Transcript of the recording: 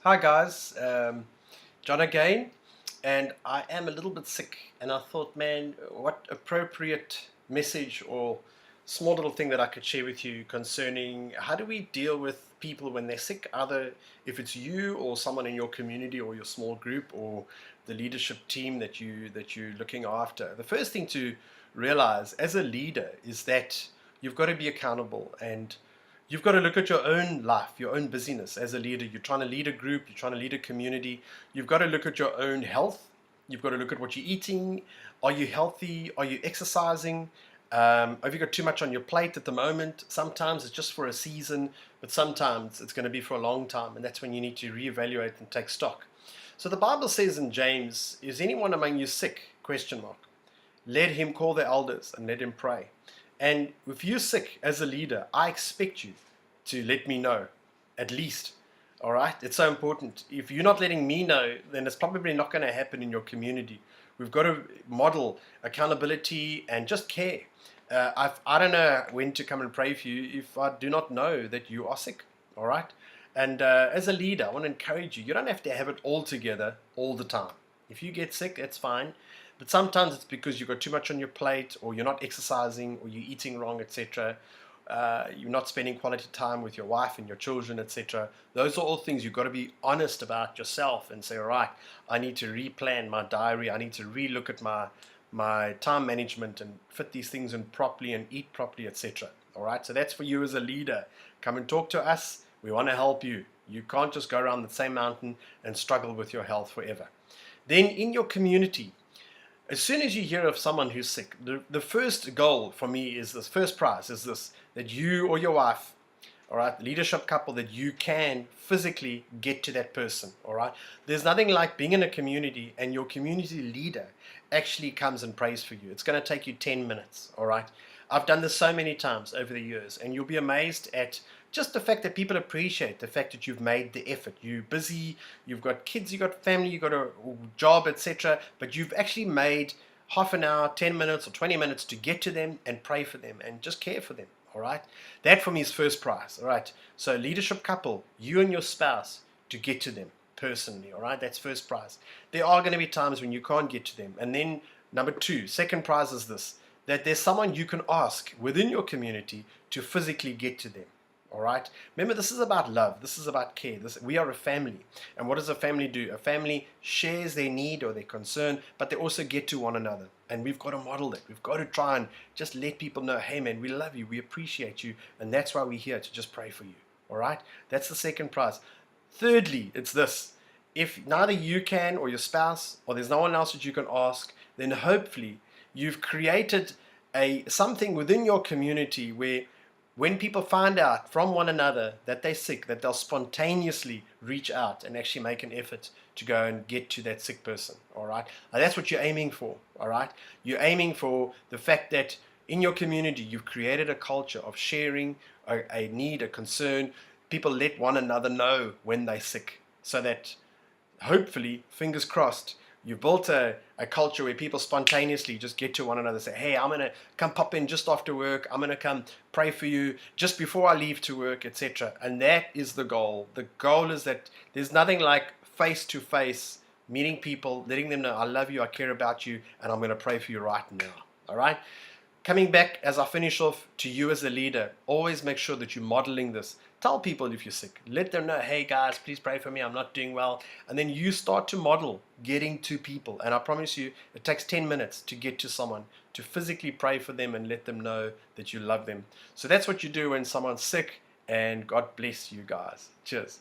Hi guys, John again, and I am a little bit sick. And I thought, man, what appropriate message or small little thing that I could share with you concerning how do we deal with people when they're sick, either if it's you or someone in your community or your small group or the leadership team that you're looking after. The first thing to realize as a leader is that you've got to be accountable and you've got to look at your own life, your own busyness as a leader. You're trying to lead a group, you're trying to lead a community. You've got to look at your own health. You've got to look at what you're eating. Are you healthy? Are you exercising? Have you got too much on your plate at the moment? Sometimes it's just for a season, but sometimes it's going to be for a long time, and that's when you need to reevaluate and take stock. So the Bible says in James, "Is anyone among you sick?" Question mark. Let him call the elders and let him pray. And if you're sick as a leader, I expect you to let me know, at least. All right? It's so important. If you're not letting me know, then it's probably not going to happen in your community. We've got to model accountability and just care. I don't know when to come and pray for you if I do not know that you are sick. All right? And as a leader, I want to encourage you. You don't have to have it all together all the time. If you get sick, that's fine. But sometimes it's because you've got too much on your plate, or you're not exercising, or you're eating wrong, etc. You're not spending quality time with your wife and your children, etc. Those are all things you've got to be honest about yourself and say, all right, I need to replan my diary. I need to relook at my time management and fit these things in properly and eat properly, etc. All right, so that's for you as a leader. Come and talk to us. We want to help you. You can't just go around the same mountain and struggle with your health forever. Then in your community, as soon as you hear of someone who's sick, the first goal for me is this, first prize is this, that you or your wife, all right, the leadership couple, that you can physically get to that person, all right? There's nothing like being in a community and your community leader actually comes and prays for you. It's going to take you 10 minutes, all right? I've done this so many times over the years, and you'll be amazed at just the fact that people appreciate the fact that you've made the effort. You're busy, you've got kids, you've got family, you've got a job, etc. But you've actually made half an hour, 10 minutes, or 20 minutes to get to them and pray for them and just care for them. All right, that for me is first prize. All right, so leadership couple, you and your spouse, to get to them personally. All right, that's first prize. There are going to be times when you can't get to them, and then number two, second prize is this, that there's someone you can ask within your community to physically get to them. All right. Remember, this is about love. This is about care. We are a family. And what does a family do? A family shares their need or their concern, but they also get to one another. And we've got to model that. We've got to try and just let people know, hey, man, we love you. We appreciate you. And that's why we're here, to just pray for you. All right. That's the second prize. Thirdly, it's this. If neither you can or your spouse, or there's no one else that you can ask, then hopefully you've created something within your community where when people find out from one another that they're sick, that they'll spontaneously reach out and actually make an effort to go and get to that sick person. All right, and that's what you're aiming for. All right, you're aiming for the fact that in your community you've created a culture of sharing a need, a concern. People let one another know when they're sick, so that hopefully, fingers crossed, you've built a culture where people spontaneously just get to one another and say, hey, I'm going to come pop in just after work. I'm going to come pray for you just before I leave to work, etc. And that is the goal. The goal is that there's nothing like face-to-face meeting people, letting them know, I love you, I care about you, and I'm going to pray for you right now. All right? Coming back as I finish off to you as a leader, always make sure that you're modeling this. Tell people if you're sick. Let them know, hey guys, please pray for me. I'm not doing well. And then you start to model getting to people. And I promise you, it takes 10 minutes to get to someone, to physically pray for them and let them know that you love them. So that's what you do when someone's sick. And God bless you guys. Cheers.